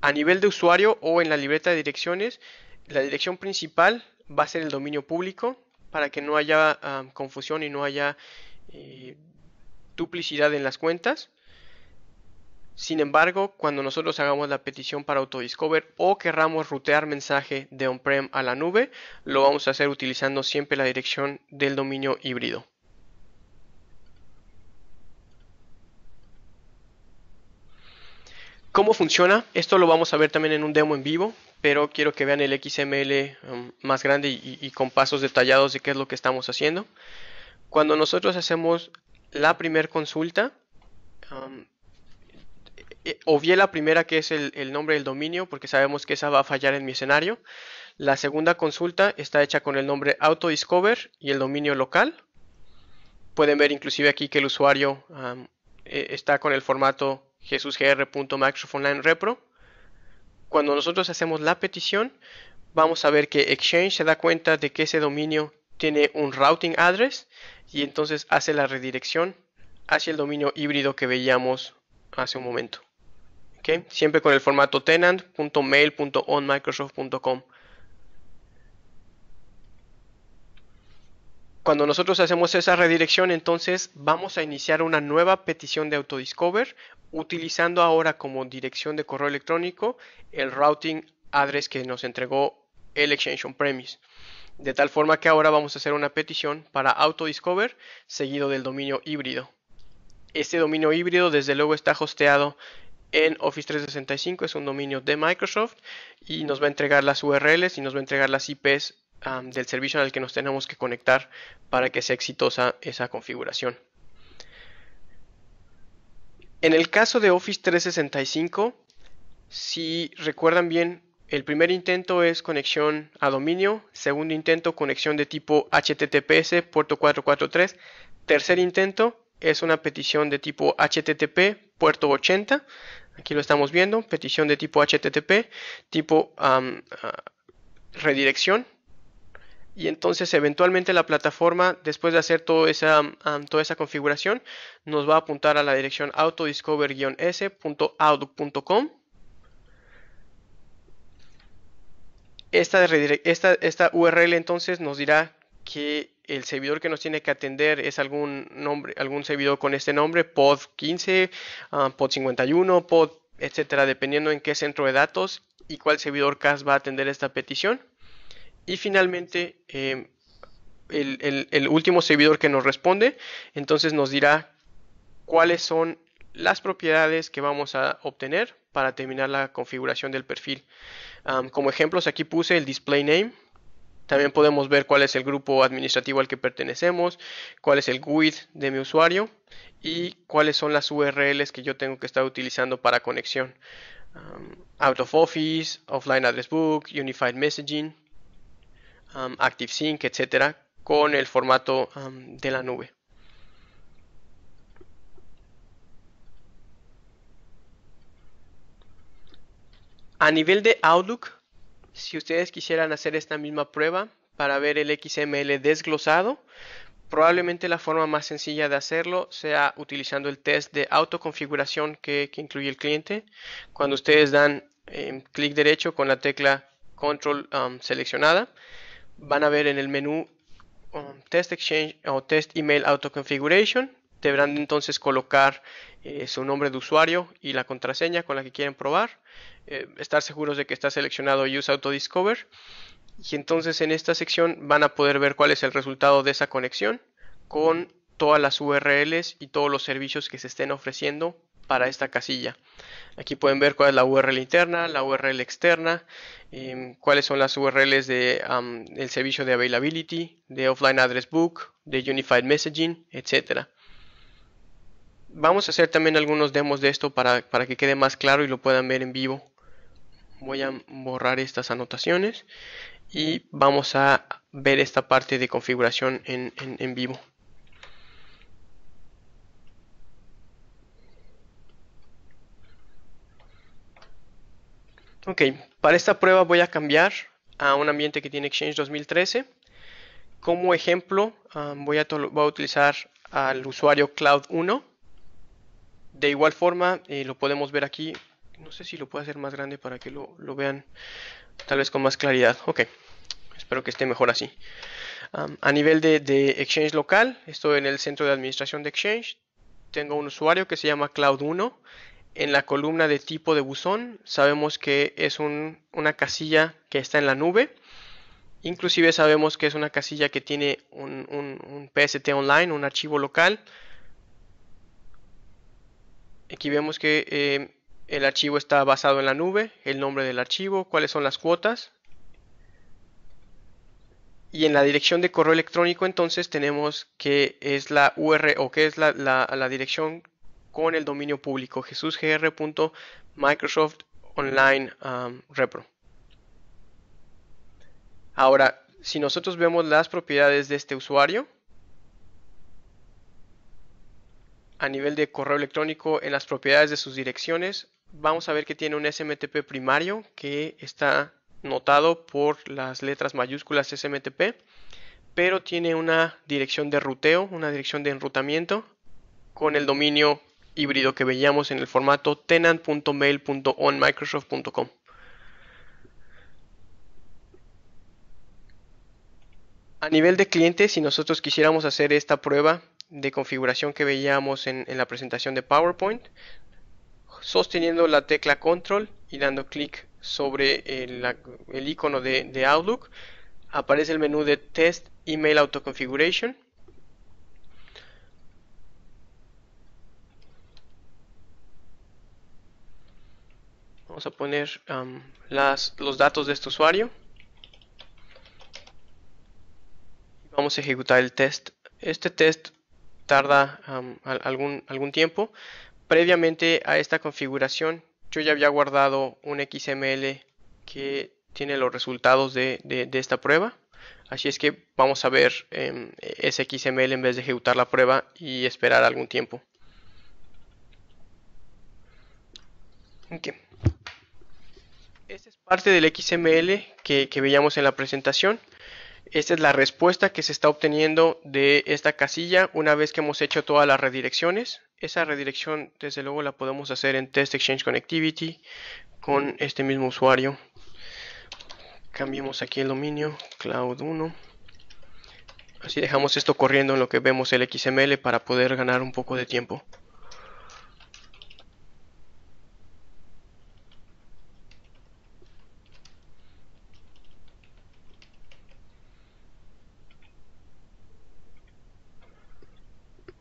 S1: A nivel de usuario o en la libreta de direcciones, la dirección principal va a ser el dominio público para que no haya confusión y no haya duplicidad en las cuentas. Sin embargo, cuando nosotros hagamos la petición para Autodiscover o querramos rutear mensaje de on-prem a la nube, lo vamos a hacer utilizando siempre la dirección del dominio híbrido. ¿Cómo funciona? Esto lo vamos a ver también en un demo en vivo, pero quiero que vean el XML más grande y con pasos detallados de qué es lo que estamos haciendo. Cuando nosotros hacemos la primera consulta, obvié la primera, que es el nombre del dominio, porque sabemos que esa va a fallar en mi escenario. La segunda consulta está hecha con el nombre Autodiscover y el dominio local. Pueden ver inclusive aquí que el usuario está con el formato jesusgr.microsoftonline.repro. Cuando nosotros hacemos la petición, vamos a ver que Exchange se da cuenta de que ese dominio tiene un routing address y entonces hace la redirección hacia el dominio híbrido que veíamos hace un momento. ¿Okay? Siempre con el formato tenant.mail.onmicrosoft.com. Cuando nosotros hacemos esa redirección, entonces vamos a iniciar una nueva petición de Autodiscover utilizando ahora como dirección de correo electrónico el routing address que nos entregó el Exchange On-Premise. De tal forma que ahora vamos a hacer una petición para Autodiscover seguido del dominio híbrido. Este dominio híbrido desde luego está hosteado en Office 365, es un dominio de Microsoft y nos va a entregar las URLs y nos va a entregar las IPs del servicio al que nos tenemos que conectar para que sea exitosa esa configuración. En el caso de Office 365, si recuerdan bien, el primer intento es conexión a dominio, segundo intento conexión de tipo HTTPS, puerto 443, tercer intento es una petición de tipo HTTP, puerto 80, aquí lo estamos viendo, petición de tipo HTTP, tipo redirección. Y entonces eventualmente la plataforma, después de hacer toda esa configuración, nos va a apuntar a la dirección autodiscover-s.outlook.com. Esta URL entonces nos dirá que el servidor que nos tiene que atender es algún servidor con este nombre, pod 15, pod 51, pod, etcétera, dependiendo en qué centro de datos y cuál servidor CAS va a atender esta petición. Y finalmente, el último servidor que nos responde, entonces nos dirá cuáles son las propiedades que vamos a obtener para terminar la configuración del perfil. Como ejemplos aquí puse el display name. También podemos ver cuál es el grupo administrativo al que pertenecemos, cuál es el GUID de mi usuario y cuáles son las URLs que yo tengo que estar utilizando para conexión. Out of Office, Offline Address Book, Unified Messaging, ActiveSync, etcétera, con el formato de la nube. A nivel de Outlook, si ustedes quisieran hacer esta misma prueba para ver el XML desglosado, probablemente la forma más sencilla de hacerlo sea utilizando el test de autoconfiguración que incluye el cliente. Cuando ustedes dan clic derecho con la tecla Control seleccionada, van a ver en el menú Test Exchange o Test Email Auto Configuration. Deberán entonces colocar su nombre de usuario y la contraseña con la que quieren probar. Estar seguros de que está seleccionado Use Autodiscover. Y entonces en esta sección van a poder ver cuál es el resultado de esa conexión con todas las URLs y todos los servicios que se estén ofreciendo para esta casilla. Aquí pueden ver cuál es la URL interna, la URL externa, cuáles son las URLs del servicio de Availability, de Offline Address Book, de Unified Messaging, etc. Vamos a hacer también algunos demos de esto para que quede más claro y lo puedan ver en vivo. Voy a borrar estas anotaciones y vamos a ver esta parte de configuración en vivo. Ok, para esta prueba voy a cambiar a un ambiente que tiene Exchange 2013. Como ejemplo, voy a utilizar al usuario Cloud 1. De igual forma, lo podemos ver aquí. No sé si lo puedo hacer más grande para que lo vean tal vez con más claridad. Ok, espero que esté mejor así. A nivel de Exchange local, estoy en el centro de administración de Exchange. Tengo un usuario que se llama Cloud 1. En la columna de tipo de buzón sabemos que es una casilla que está en la nube. Inclusive sabemos que es una casilla que tiene un PST online, un archivo local. Aquí vemos que el archivo está basado en la nube, el nombre del archivo, cuáles son las cuotas. Y en la dirección de correo electrónico entonces tenemos que es la URL o que es la dirección con el dominio público jesusgr.microsoft.online-repro. Ahora, si nosotros vemos las propiedades de este usuario, a nivel de correo electrónico, en las propiedades de sus direcciones, vamos a ver que tiene un SMTP primario que está notado por las letras mayúsculas SMTP, pero tiene una dirección de ruteo, una dirección de enrutamiento con el dominio híbrido que veíamos en el formato tenant.mail.onmicrosoft.com. A nivel de cliente, si nosotros quisiéramos hacer esta prueba de configuración que veíamos en la presentación de PowerPoint, sosteniendo la tecla Control y dando clic sobre el icono de Outlook, aparece el menú de Test Email Auto Configuration. Vamos a poner los datos de este usuario. Vamos a ejecutar el test. Este test tarda algún tiempo. Previamente a esta configuración, yo ya había guardado un XML que tiene los resultados de esta prueba. Así es que vamos a ver ese XML en vez de ejecutar la prueba y esperar algún tiempo. Okay. Esta es parte del XML que veíamos en la presentación. Esta es la respuesta que se está obteniendo de esta casilla una vez que hemos hecho todas las redirecciones. Esa redirección desde luego la podemos hacer en Test Exchange Connectivity con este mismo usuario. Cambiemos aquí el dominio, Cloud 1. Así dejamos esto corriendo en lo que vemos el XML para poder ganar un poco de tiempo.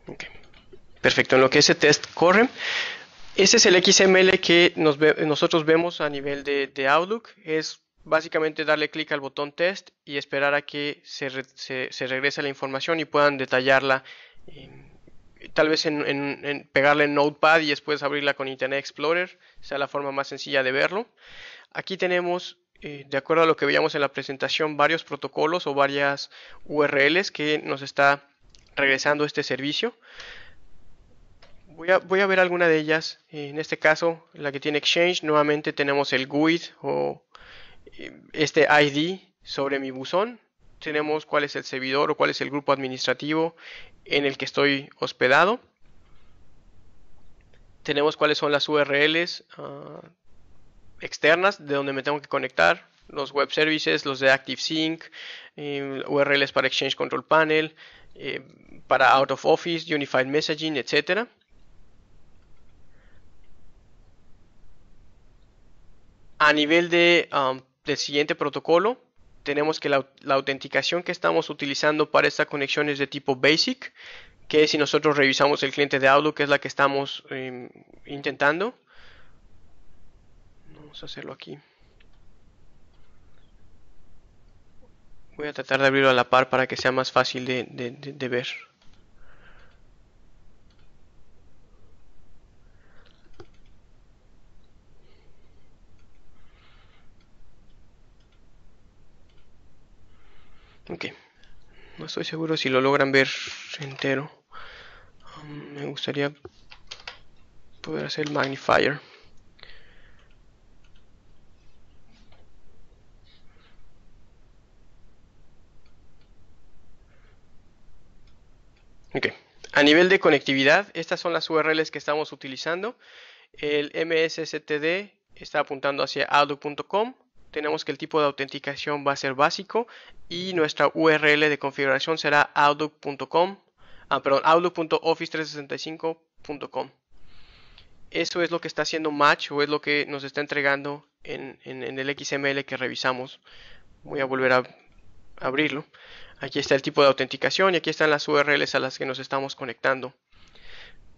S1: Okay. Perfecto, en lo que ese test corre, ese es el XML que nosotros vemos a nivel de Outlook. Es básicamente darle clic al botón test y esperar a que se regrese la información y puedan detallarla. Tal vez en pegarle en Notepad y después abrirla con Internet Explorer sea la forma más sencilla de verlo. Aquí tenemos, de acuerdo a lo que veíamos en la presentación, varios protocolos o varias URLs que nos está regresando este servicio. Voy a ver alguna de ellas. En este caso, la que tiene Exchange, nuevamente tenemos el GUID o este ID sobre mi buzón. Tenemos cuál es el servidor o cuál es el grupo administrativo en el que estoy hospedado. Tenemos cuáles son las URLs externas de donde me tengo que conectar, los web services, los de ActiveSync, URLs para Exchange Control Panel, para Out of Office, Unified Messaging, etc. A nivel del siguiente protocolo, tenemos que la autenticación que estamos utilizando para esta conexión es de tipo BASIC, que si nosotros revisamos el cliente de Outlook es la que estamos intentando. Vamos a hacerlo aquí. Voy a tratar de abrirlo a la par para que sea más fácil de ver. Ok, no estoy seguro si lo logran ver entero. Me gustaría poder hacer el magnifier. Ok, a nivel de conectividad, estas son las URLs que estamos utilizando. El MSSTD está apuntando hacia outlook.com. Tenemos que el tipo de autenticación va a ser básico y nuestra URL de configuración será outlook.com, outlook.office365.com. Eso es lo que está haciendo match o es lo que nos está entregando en el XML que revisamos. Voy a volver a abrirlo. Aquí está el tipo de autenticación y aquí están las URLs a las que nos estamos conectando.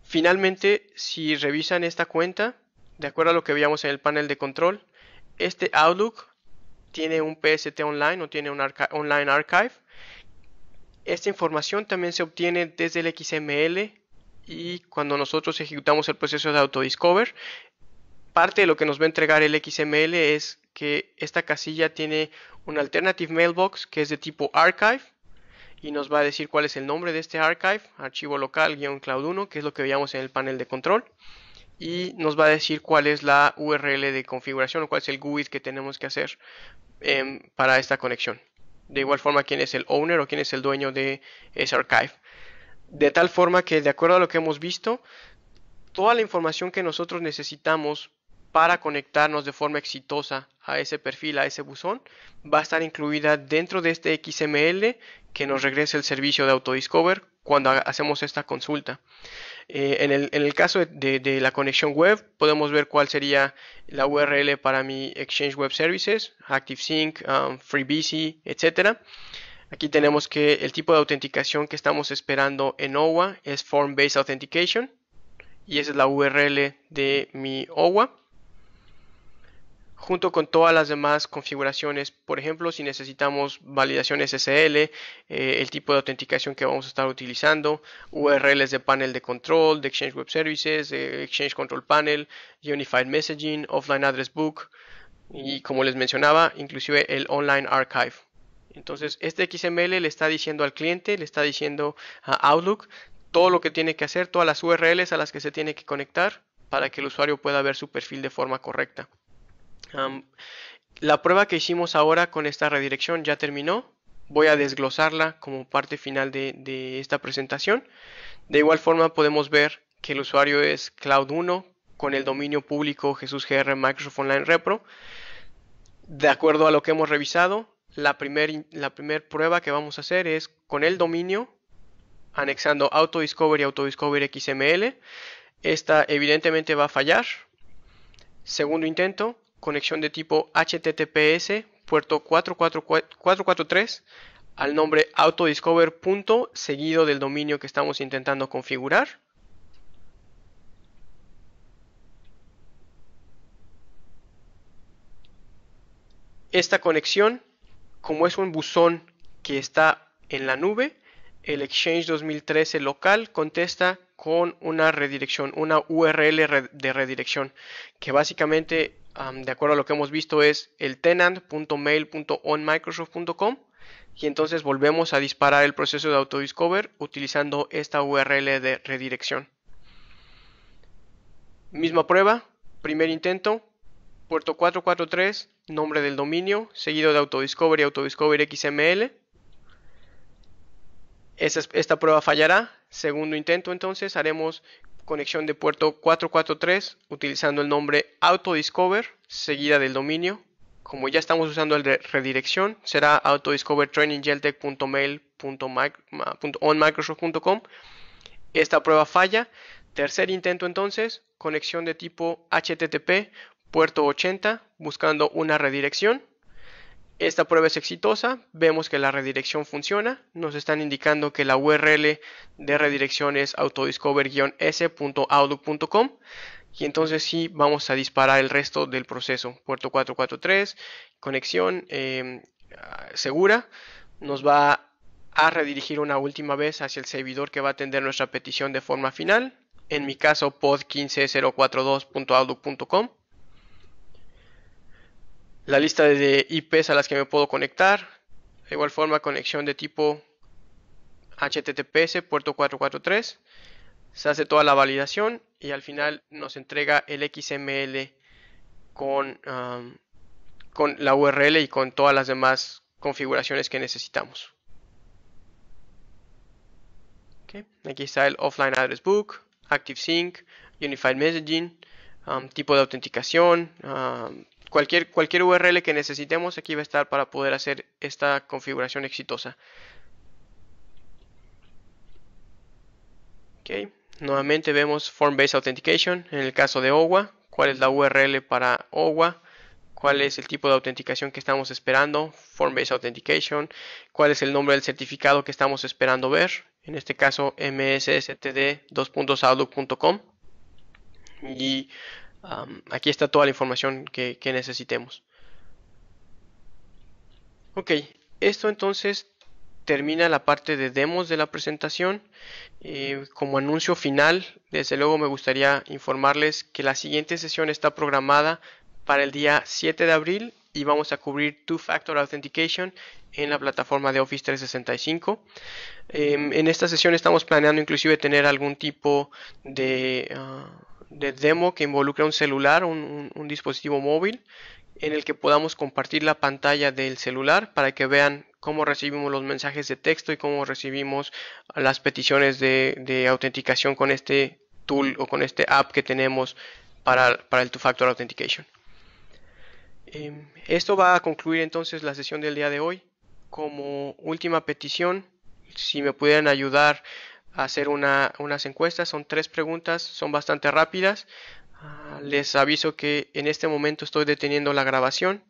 S1: Finalmente, si revisan esta cuenta, de acuerdo a lo que veíamos en el panel de control, este Outlook tiene un PST online o tiene un online archive. Esta información también se obtiene desde el XML y cuando nosotros ejecutamos el proceso de autodiscover, parte de lo que nos va a entregar el XML es que esta casilla tiene un alternative mailbox que es de tipo archive y nos va a decir cuál es el nombre de este archive, archivo local-cloud1, que es lo que veíamos en el panel de control, y nos va a decir cuál es la URL de configuración o cuál es el GUID que tenemos que hacer para esta conexión. De igual forma, quién es el owner o quién es el dueño de ese archive. De tal forma que, de acuerdo a lo que hemos visto, toda la información que nosotros necesitamos para conectarnos de forma exitosa a ese perfil, a ese buzón, va a estar incluida dentro de este XML que nos regrese el servicio de AutoDiscover cuando hacemos esta consulta. En el caso de la conexión web, podemos ver cuál sería la URL para mi Exchange Web Services, ActiveSync, FreeBSD, etc. Aquí tenemos que el tipo de autenticación que estamos esperando en OWA es Form Based Authentication, y esa es la URL de mi OWA, junto con todas las demás configuraciones. Por ejemplo, si necesitamos validación SSL, el tipo de autenticación que vamos a estar utilizando, URLs de panel de control, de Exchange Web Services, de Exchange Control Panel, Unified Messaging, Offline Address Book y, como les mencionaba, inclusive el Online Archive. Entonces, este XML le está diciendo al cliente, le está diciendo a Outlook todo lo que tiene que hacer, todas las URLs a las que se tiene que conectar para que el usuario pueda ver su perfil de forma correcta. La prueba que hicimos ahora con esta redirección ya terminó. Voy a desglosarla como parte final de esta presentación. De igual forma podemos ver que el usuario es Cloud1 con el dominio público Jesús GR Microsoft Online Repro. De acuerdo a lo que hemos revisado, la primer prueba que vamos a hacer es con el dominio anexando AutoDiscover y AutoDiscover XML. Esta evidentemente va a fallar. Segundo intento, conexión de tipo HTTPS, puerto 443 al nombre autodiscover. Seguido del dominio que estamos intentando configurar. Esta conexión, como es un buzón que está en la nube, el Exchange 2013 local contesta con una redirección, una URL de redirección, que básicamente, de acuerdo a lo que hemos visto, es el tenant.mail.onmicrosoft.com, y entonces volvemos a disparar el proceso de AutoDiscover utilizando esta URL de redirección. Misma prueba, primer intento, puerto 443, nombre del dominio, seguido de AutoDiscover y AutoDiscover XML. Esta prueba fallará. Segundo intento, entonces haremos conexión de puerto 443 utilizando el nombre AutoDiscover seguida del dominio. Como ya estamos usando el de redirección, será autodiscovertraininggeltech.mail.onmicrosoft.com. Esta prueba falla. Tercer intento, entonces, conexión de tipo HTTP, puerto 80, buscando una redirección. Esta prueba es exitosa, vemos que la redirección funciona, nos están indicando que la URL de redirección es autodiscover-s.outlook.com, y entonces sí vamos a disparar el resto del proceso. Puerto 443, conexión segura, nos va a redirigir una última vez hacia el servidor que va a atender nuestra petición de forma final, en mi caso pod15042.outlook.com. La lista de IPs a las que me puedo conectar, de igual forma conexión de tipo HTTPS, puerto 443, se hace toda la validación y al final nos entrega el XML con la URL y con todas las demás configuraciones que necesitamos. Okay. Aquí está el Offline Address Book, ActiveSync, Unified Messaging, tipo de autenticación, cualquier URL que necesitemos aquí va a estar para poder hacer esta configuración exitosa. Okay. Nuevamente vemos Form Based Authentication en el caso de OWA, cuál es la URL para OWA, cuál es el tipo de autenticación que estamos esperando, Form Based Authentication, cuál es el nombre del certificado que estamos esperando ver, en este caso msstd2.outlook.com, y aquí está toda la información que necesitemos. Ok, esto entonces termina la parte de demos de la presentación. Como anuncio final, desde luego me gustaría informarles que la siguiente sesión está programada para el día 7 de abril y vamos a cubrir Two-Factor Authentication en la plataforma de Office 365. En esta sesión estamos planeando inclusive tener algún tipo de demo que involucre un celular, un dispositivo móvil, en el que podamos compartir la pantalla del celular para que vean cómo recibimos los mensajes de texto y cómo recibimos las peticiones de autenticación con este tool o con este app que tenemos para el Two-Factor Authentication. Esto va a concluir entonces la sesión del día de hoy. Como última petición, si me pudieran ayudar a hacer unas encuestas, son 3 preguntas, son bastante rápidas. Les aviso que en este momento estoy deteniendo la grabación